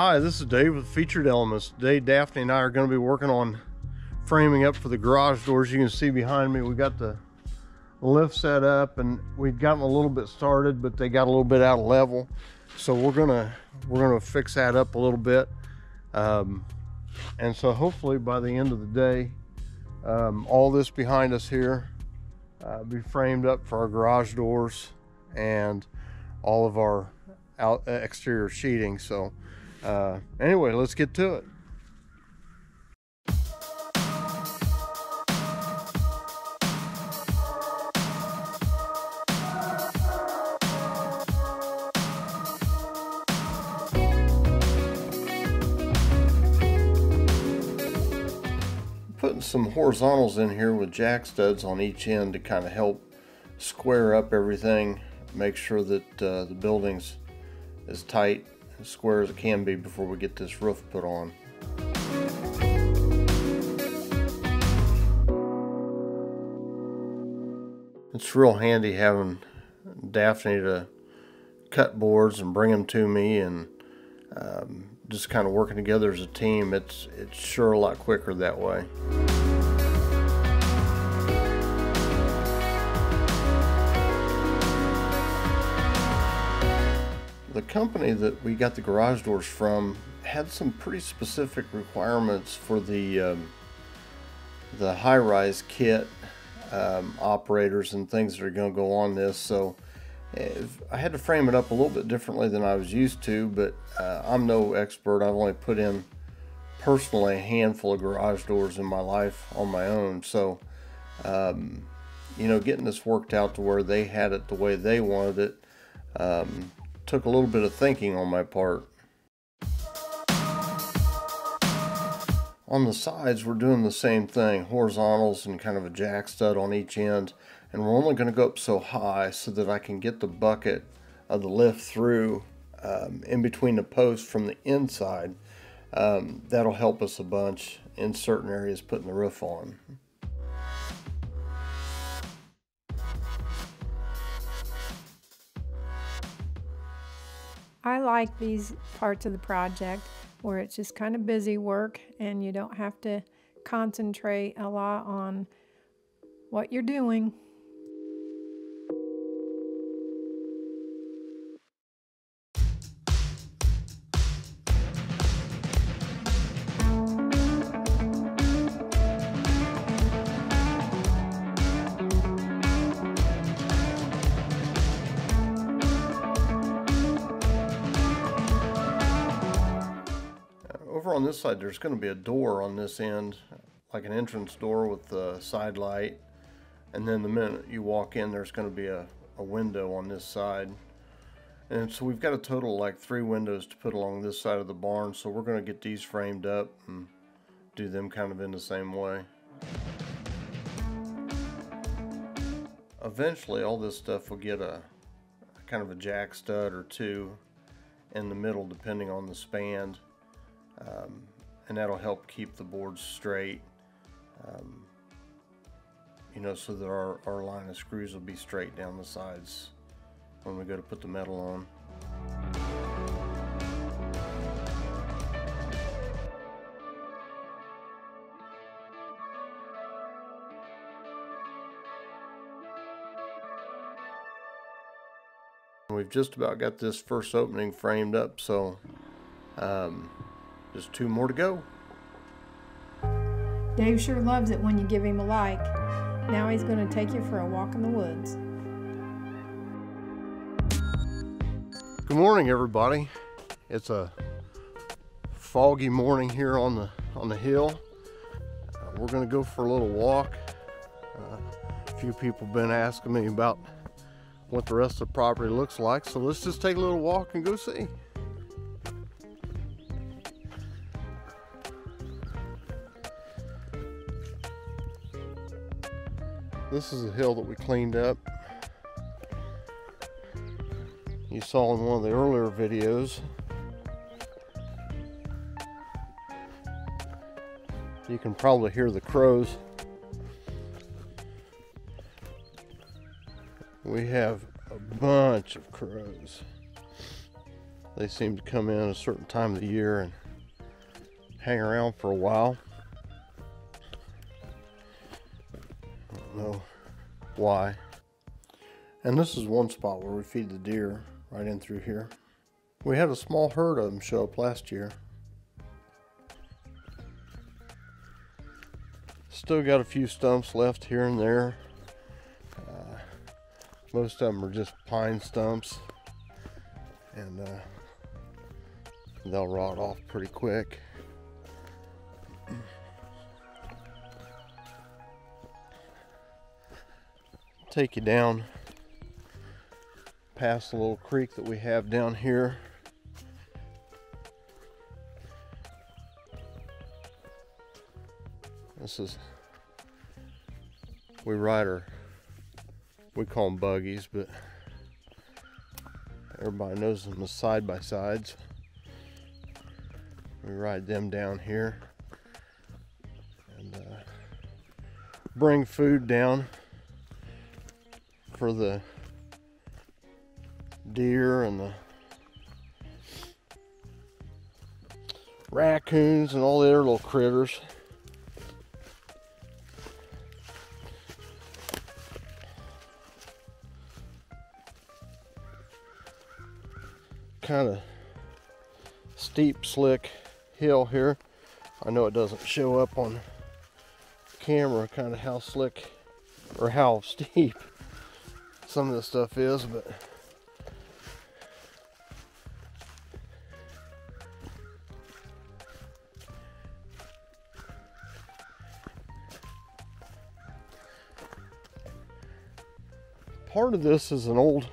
Hi, this is Dave with Featured Elements. Today Daphne and I are going to be working on framing up for the garage doors. You can see behind me we got the lift set up and we've gotten a little bit started, but they got a little bit out of level. So we're gonna fix that up a little bit. And so hopefully by the end of the day, all this behind us here be framed up for our garage doors and all of our exterior sheeting. So anyway, let's get to it. Putting some horizontals in here with jack studs on each end to kind of help square up everything, make sure that the building's as tight and square as it can be before we get this roof put on. It's real handy having Daphne to cut boards and bring them to me, and just kind of working together as a team. It's sure a lot quicker that way. The company that we got the garage doors from had some pretty specific requirements for the high-rise kit operators and things that are going to go on this. So I had to frame it up a little bit differently than I was used to, but I'm no expert. I've only put in personally a handful of garage doors in my life on my own. So you know, getting this worked out to where they had it the way they wanted it took a little bit of thinking on my part. On the sides, we're doing the same thing, horizontals and kind of a jack stud on each end, and we're only going to go up so high so that I can get the bucket of the lift through in between the posts from the inside. That'll help us a bunch in certain areas putting the roof on. I like these parts of the project where it's just kind of busy work and you don't have to concentrate a lot on what you're doing. Over on this side, there's going to be a door on this end, like an entrance door with the side light, and then the minute you walk in, there's going to be a window on this side. And so we've got a total of like 3 windows to put along this side of the barn, so we're going to get these framed up and do them kind of in the same way. Eventually all this stuff will get a kind of a jack stud or 2 in the middle depending on the span. And that'll help keep the boards straight, you know, so that our line of screws will be straight down the sides when we go to put the metal on. We've just about got this first opening framed up, so just 2 more to go. Dave sure loves it when you give him a like. Now he's going to take you for a walk in the woods. Good morning, everybody. It's a foggy morning here on the hill. We're going to go for a little walk. A few people have been asking me about what the rest of the property looks like, so let's just take a little walk and go see. This is a hill that we cleaned up. You saw in one of the earlier videos. You can probably hear the crows. We have a bunch of crows. They seem to come in a certain time of the year and hang around for a while. I don't know why. And this is one spot where we feed the deer, right in through here. We had a small herd of them show up last year. Still got a few stumps left here and there. Most of them are just pine stumps, and they'll rot off pretty quick. Take you down past the little creek that we have down here. This is, we call them buggies, but everybody knows them as side-by-sides. We ride them down here and bring food down for the deer and the raccoons and all the other little critters. Kind of steep, slick hill here. I know it doesn't show up on camera kind of how slick or how steep some of this stuff is, but part of this is an old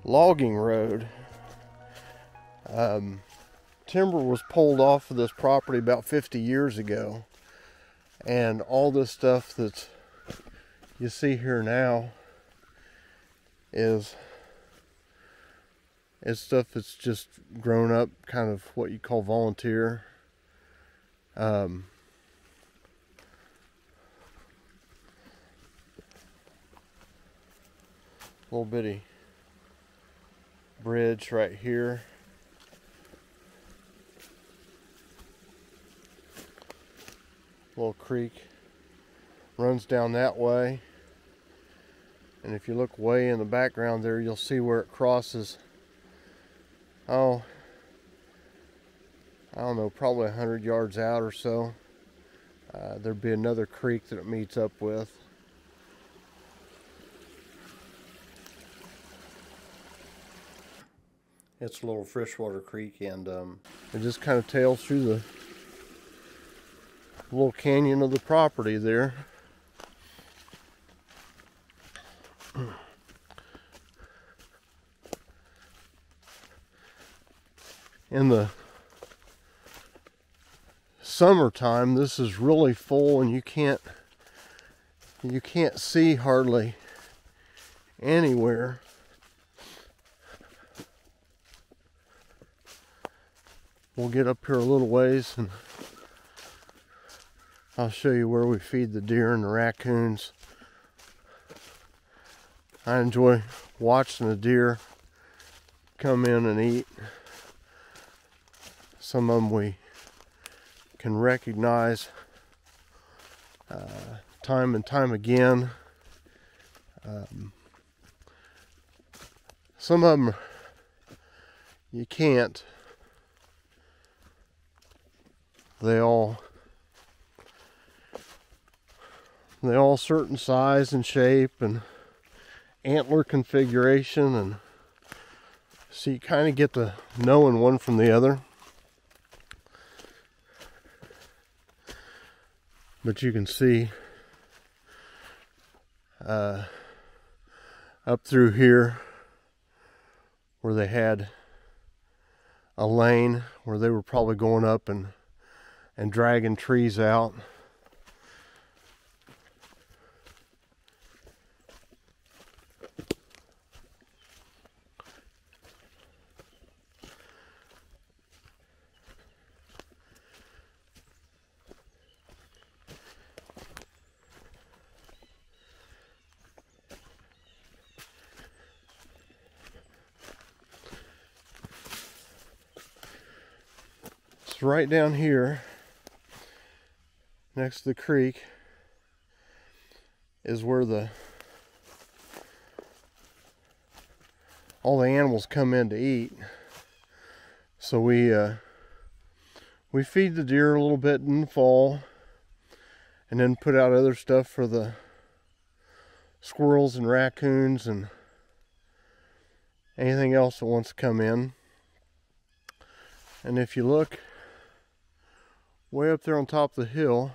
logging road. Timber was pulled off of this property about 50 years ago, and all this stuff that you see here now is stuff that's just grown up, kind of what you call volunteer. Little bitty bridge right here. Little creek runs down that way, and if you look way in the background there, you'll see where it crosses. Oh, I don't know, probably 100 yards out or so. There'd be another creek that it meets up with. It's a little freshwater creek, and it just kind of tails through the little canyon of the property there. In the summertime, this is really full, and you can't see hardly anywhere. We'll get up here a little ways and I'll show you where we feed the deer and the raccoons. I enjoy watching the deer come in and eat. Some of them we can recognize time and time again. Some of them you can't. They all certain size and shape and antler configuration, and so you kind of get to knowing one from the other. But you can see up through here where they had a lane where they were probably going up and dragging trees out. So right down here, next to the creek, is where all the animals come in to eat. So we feed the deer a little bit in the fall, and then put out other stuff for the squirrels and raccoons and anything else that wants to come in. And if you look way up there on top of the hill,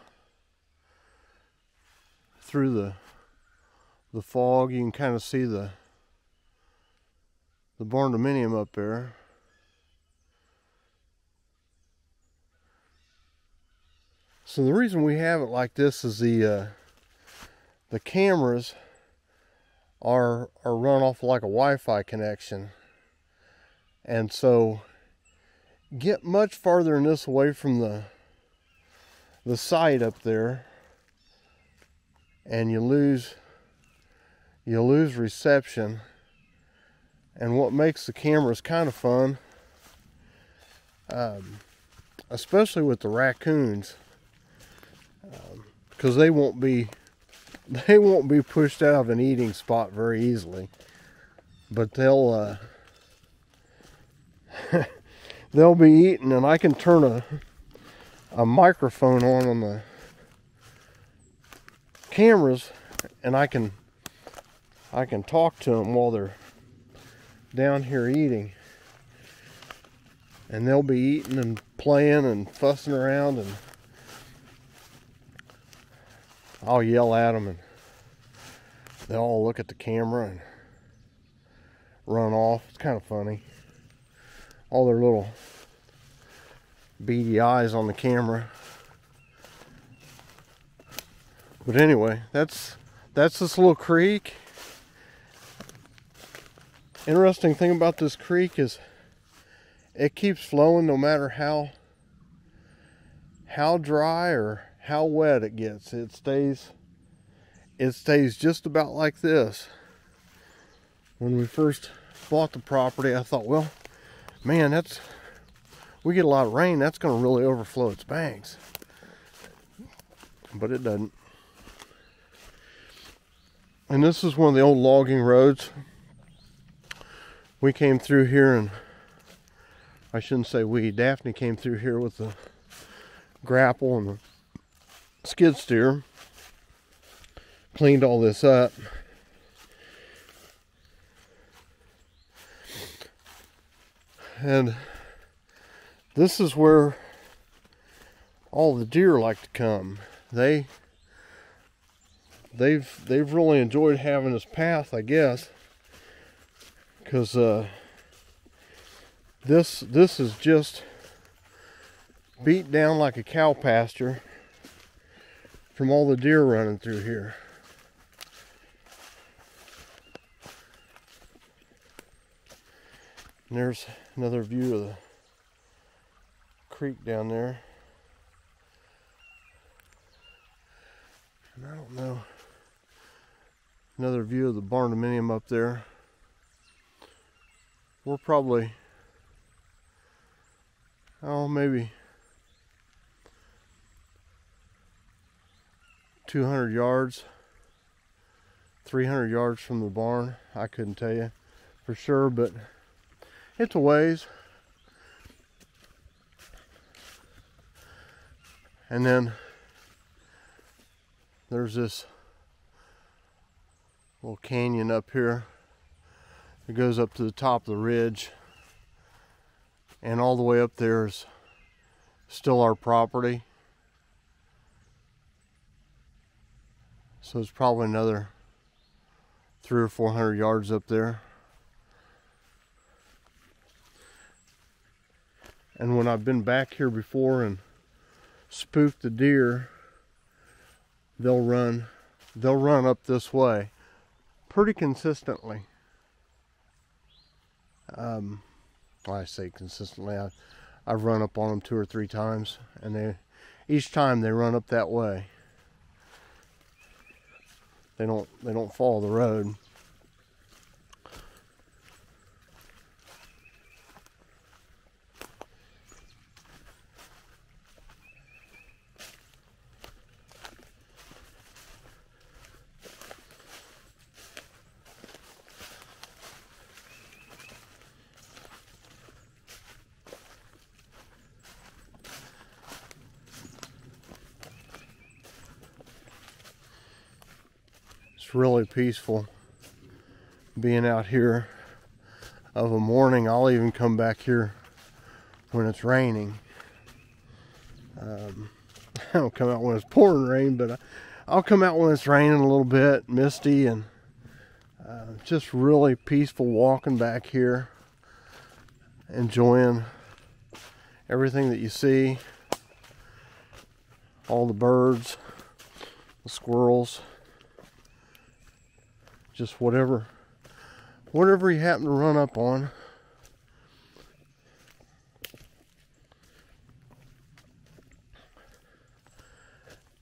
through the fog, you can kind of see the Barndominium up there. So the reason we have it like this is the cameras are run off like a Wi-Fi connection, and so get much farther than this away from the site up there, and you lose reception. And what makes the cameras kind of fun, especially with the raccoons, because they won't be pushed out of an eating spot very easily, but they'll they'll be eating, and I can turn a microphone on the cameras, and I can talk to them while they're down here eating, and they'll be eating and playing and fussing around, and I'll yell at them, and they'll all look at the camera and run off. It's kind of funny. All their little beady eyes on the camera. But anyway, that's this little creek. Interesting thing about this creek is it keeps flowing no matter how dry or how wet it gets. It stays just about like this. When we first bought the property, I thought, well, man, we get a lot of rain, that's going to really overflow its banks. But it doesn't. And this is one of the old logging roads. We came through here, and I shouldn't say we, Daphne came through here with the grapple and the skid steer, cleaned all this up. And this is where all the deer like to come. They've really enjoyed having this path, I guess, because this is just beat down like a cow pasture from all the deer running through here. And there's another view of the creek down there. And I don't know, another view of the Barndominium up there. We're probably, maybe 200 yards, 300 yards from the barn. I couldn't tell you for sure, but it's a ways. And then there's this little canyon up here. It goes up to the top of the ridge, and all the way up there is still our property. So it's probably another 300 or 400 yards up there. And when I've been back here before and spooked the deer, they'll run up this way pretty consistently. I say consistently, I've run up on them 2 or 3 times, and each time they run up that way. They don't follow the road. It's really peaceful being out here of a morning. I'll even come back here when it's raining. I don't come out when it's pouring rain, but I'll come out when it's raining a little bit, misty, and just really peaceful walking back here, enjoying everything that you see, all the birds, the squirrels, just whatever you happen to run up on.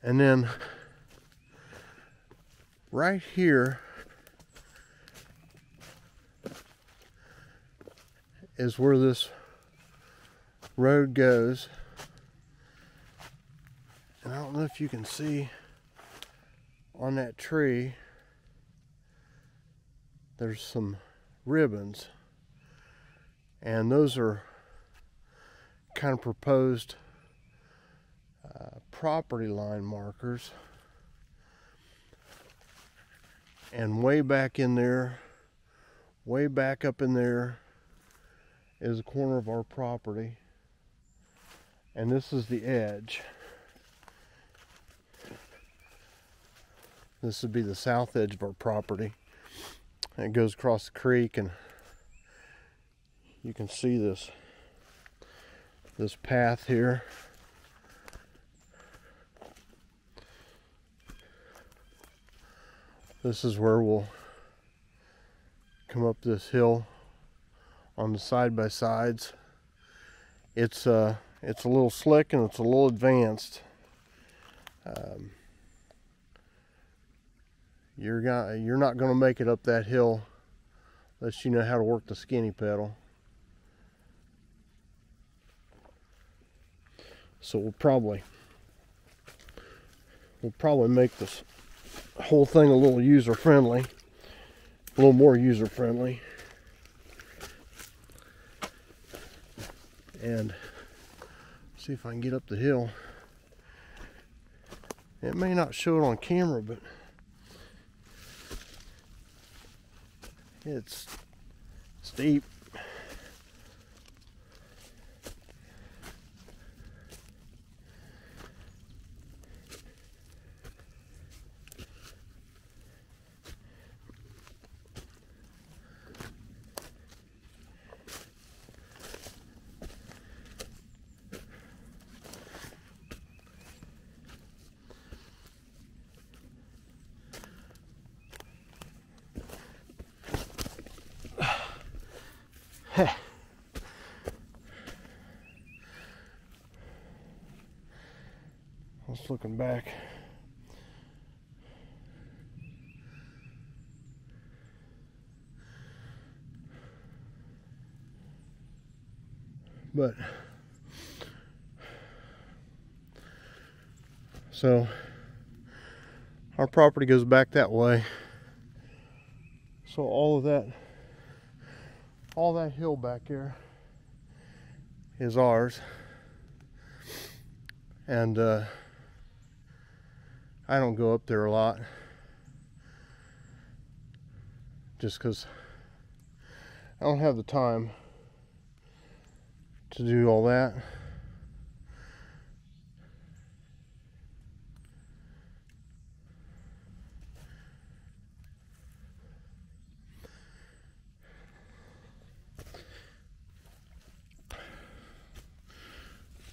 And then right here is where this road goes. And I don't know if you can see on that tree, there's some ribbons. And those are kind of proposed property line markers. And way back in there, way back up in there, is a corner of our property. And this is the edge. This would be the south edge of our property. And it goes across the creek, and you can see this path here. This is where we'll come up this hill on the side-by-sides. It's a little slick and it's a little advanced. You're not going to make it up that hill unless you know how to work the skinny pedal. So we'll probably make this whole thing a little user-friendly, a little more user-friendly. And see if I can get up the hill. It may not show it on camera, but it's steep. Just looking back. But so our property goes back that way. So all that hill back there is ours. And I don't go up there a lot just because I don't have the time to do all that.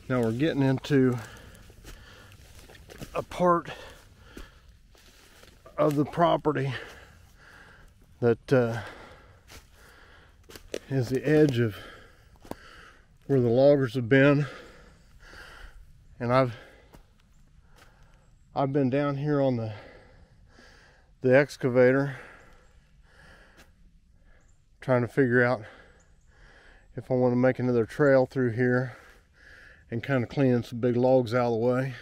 Now we're getting into a part of the property that is the edge of where the loggers have been, and I've been down here on the excavator trying to figure out if I want to make another trail through here and kind of clean some big logs out of the way.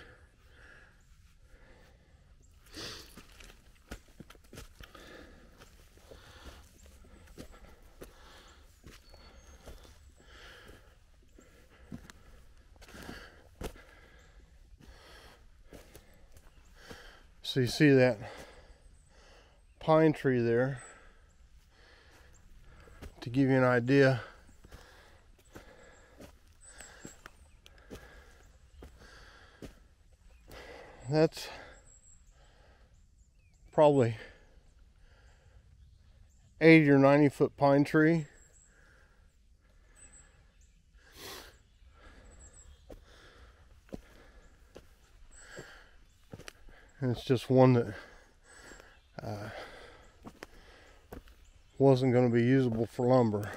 So you see that pine tree there to give you an idea. That's probably 80 or 90 foot pine tree. And it's just one that wasn't going to be usable for lumber.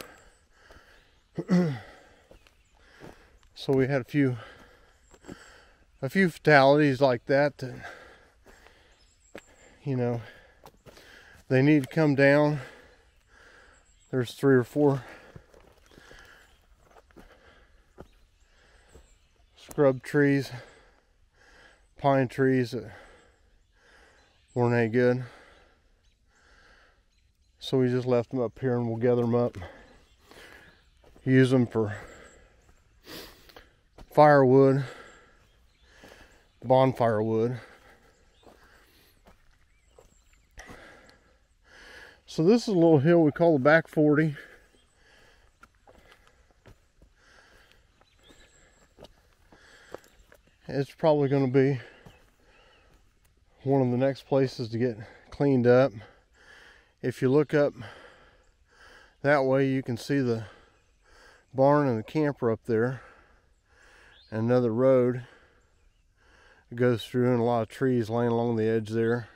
So we had a few fatalities like that, you know, they need to come down. There's 3 or 4 scrub trees, pine trees that weren't any good. So we just left them up here, and we'll gather them up, use them for firewood, bonfire wood. So this is a little hill we call the back 40. It's probably going to be one of the next places to get cleaned up. If you look up that way, you can see the barn and the camper up there, and another road that goes through, and a lot of trees laying along the edge there.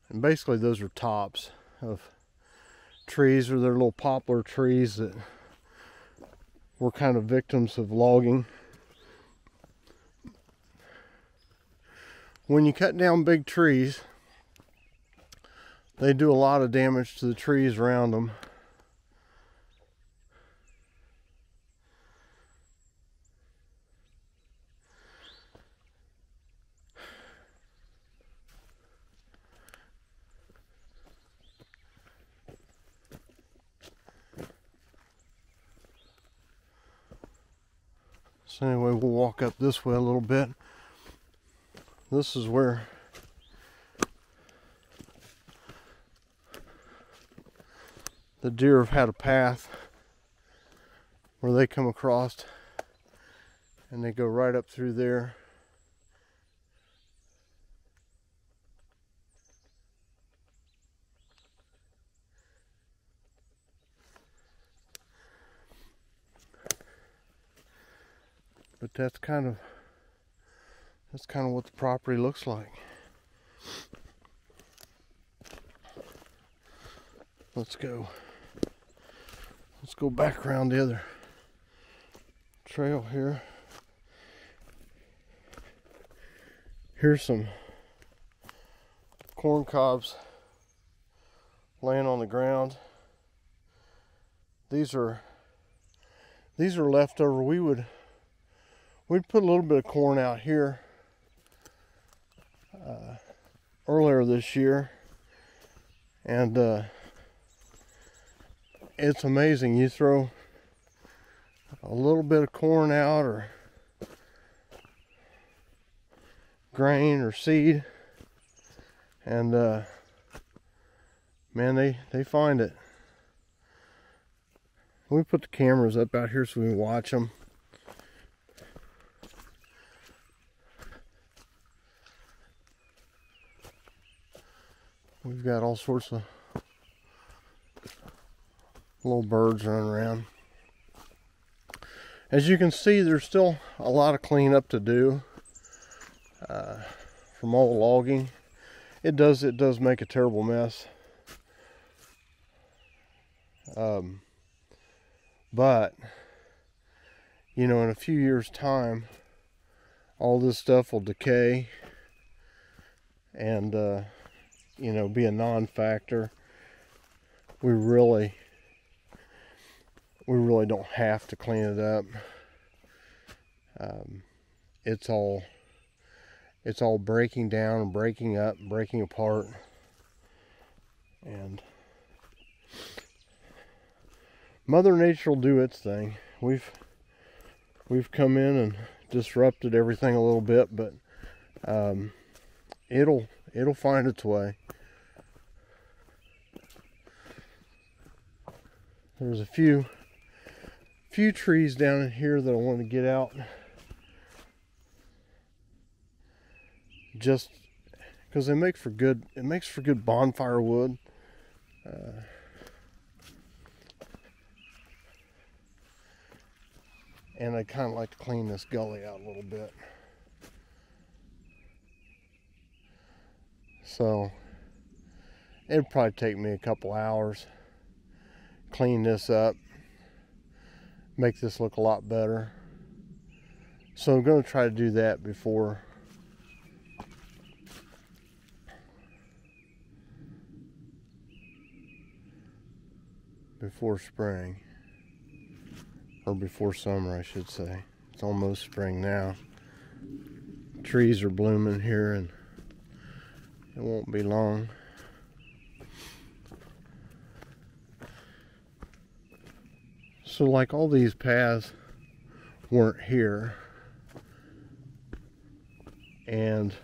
And basically those are tops of trees, or they're little poplar trees that were kind of victims of logging. When you cut down big trees, they do a lot of damage to the trees around them. So anyway, we'll walk up this way a little bit. This is where the deer have had a path where they come across, and they go right up through there. But that's kind of what the property looks like. Let's go back around the other trail here. Here's some corn cobs laying on the ground. These are leftover. We'd put a little bit of corn out here earlier this year, and it's amazing. You throw a little bit of corn out, or grain or seed, and man, they find it. We put the cameras up out here so we can watch them. We've got all sorts of little birds running around. As you can see, there's still a lot of cleanup to do from all the logging. It does make a terrible mess. But you know, in a few years' time, all this stuff will decay and you know, be a non-factor. We really don't have to clean it up. It's all breaking down and breaking up, breaking apart, and Mother Nature will do its thing. We've come in and disrupted everything a little bit, but it'll find its way. There's a few trees down in here that I want to get out, just because it makes for good bonfire wood. And I kind of like to clean this gully out a little bit. So it'd probably take me a couple hours, clean this up, make this look a lot better. So I'm going to try to do that before spring, or before summer, I should say. It's almost spring now. Trees are blooming here, and it won't be long. So like all these paths weren't here, and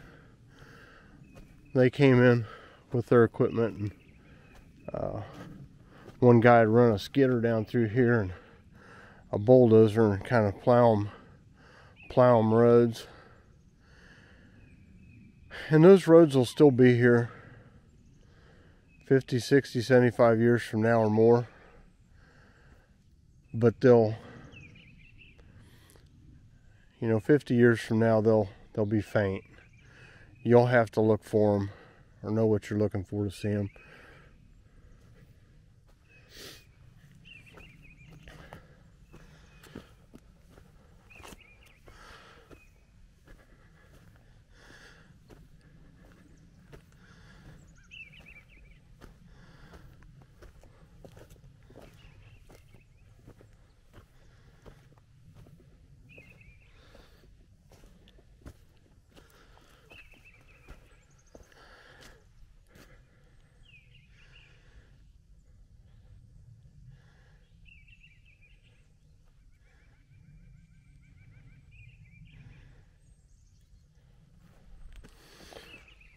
they came in with their equipment, and one guy had run a skidder down through here and a bulldozer and kind of plow them roads. And those roads will still be here 50, 60, 75 years from now or more. But they'll, 50 years from now, they'll be faint. You'll have to look for them or know what you're looking for to see them.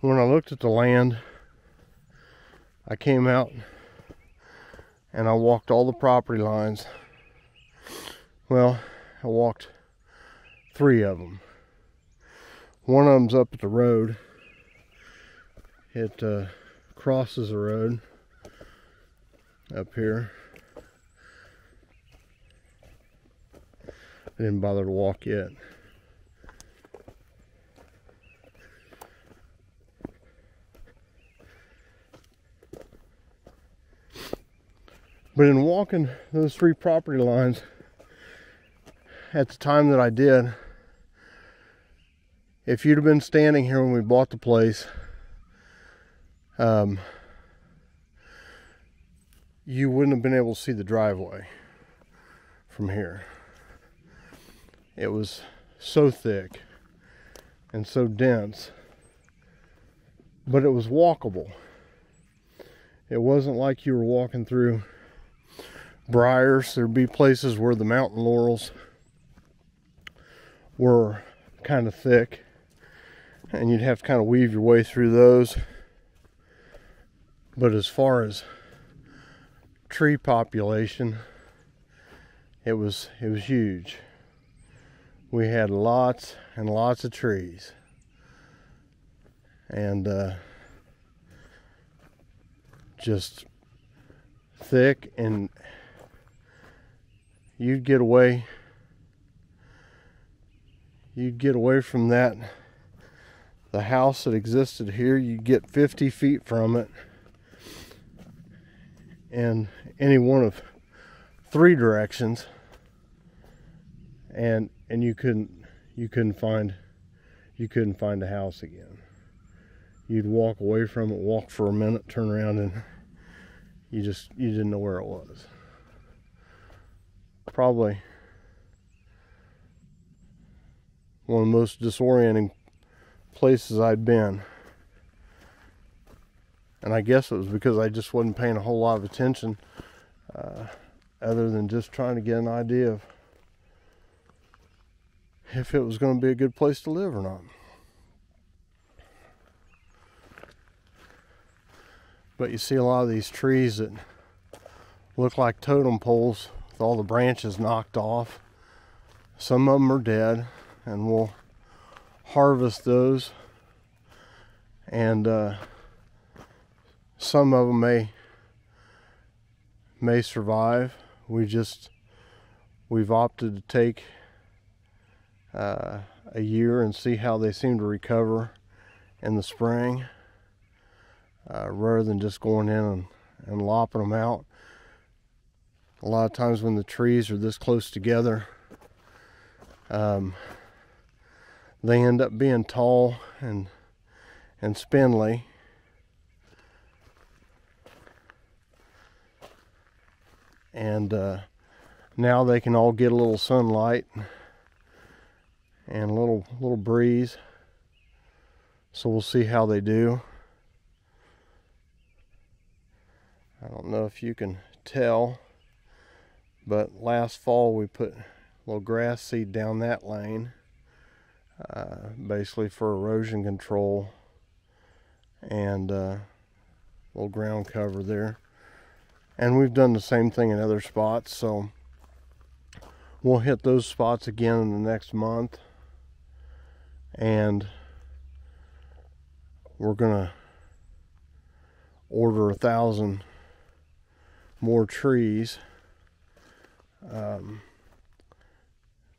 When I looked at the land, I came out and I walked all the property lines. Well, I walked 3 of them. One of them's up at the road. It crosses the road up here. I didn't bother to walk yet. But in walking those 3 property lines at the time that I did, if you'd have been standing here when we bought the place, you wouldn't have been able to see the driveway from here. It was so thick and so dense, but it was walkable. It wasn't like you were walking through briars. There'd be places where the mountain laurels were kind of thick, and you'd have to kind of weave your way through those. But as far as tree population, it was huge. We had lots and lots of trees, and just thick, and you'd get away from that. The house that existed here, you'd get 50 feet from it, in any one of 3 directions, and you couldn't find a house again. You'd walk away from it, walk for a minute, turn around, and you didn't know where it was. Probably one of the most disorienting places I'd been. And I guess it was because I just wasn't paying a whole lot of attention, other than just trying to get an idea of if it was going to be a good place to live or not. But you see a lot of these trees that look like totem poles with all the branches knocked off. Some of them are dead, and we'll harvest those, and some of them may survive. We've opted to take a year and see how they seem to recover in the spring, rather than just going in and lopping them out. A lot of times when the trees are this close together, they end up being tall and spindly. And now they can all get a little sunlight and a little breeze. So we'll see how they do. I don't know if you can tell, but last fall we put a little grass seed down that lane, basically for erosion control, and a little ground cover there. And we've done the same thing in other spots, so we'll hit those spots again in the next month, and we're gonna order 1,000 more trees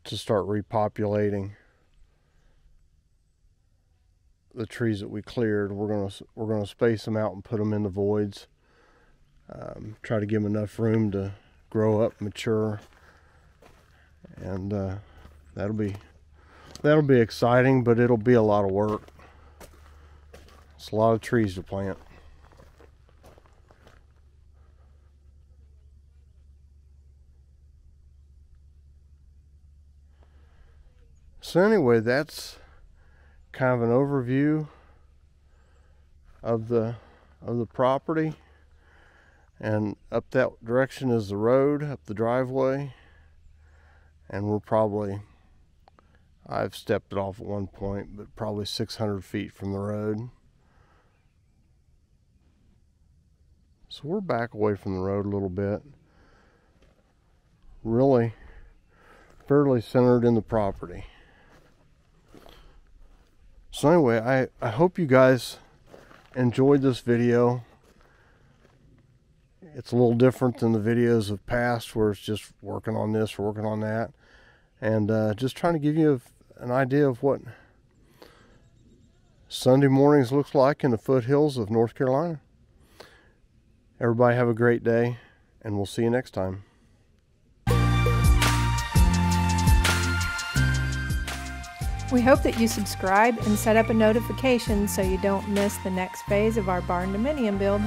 to start repopulating the trees that we cleared. We're gonna space them out and put them in the voids. Try to give them enough room to grow up, mature, and that'll be exciting, but it'll be a lot of work. It's a lot of trees to plant. So anyway, that's kind of an overview of the property. And up that direction is the road, up the driveway. And I've stepped it off at one point, but probably 600 feet from the road. So we're back away from the road a little bit. Really fairly centered in the property. So anyway, I hope you guys enjoyed this video. It's a little different than the videos of past where it's just working on this or working on that. And just trying to give you an idea of what Sunday mornings looks like in the foothills of North Carolina. Everybody have a great day, and we'll see you next time. We hope that you subscribe and set up a notification so you don't miss the next phase of our Barndominium build.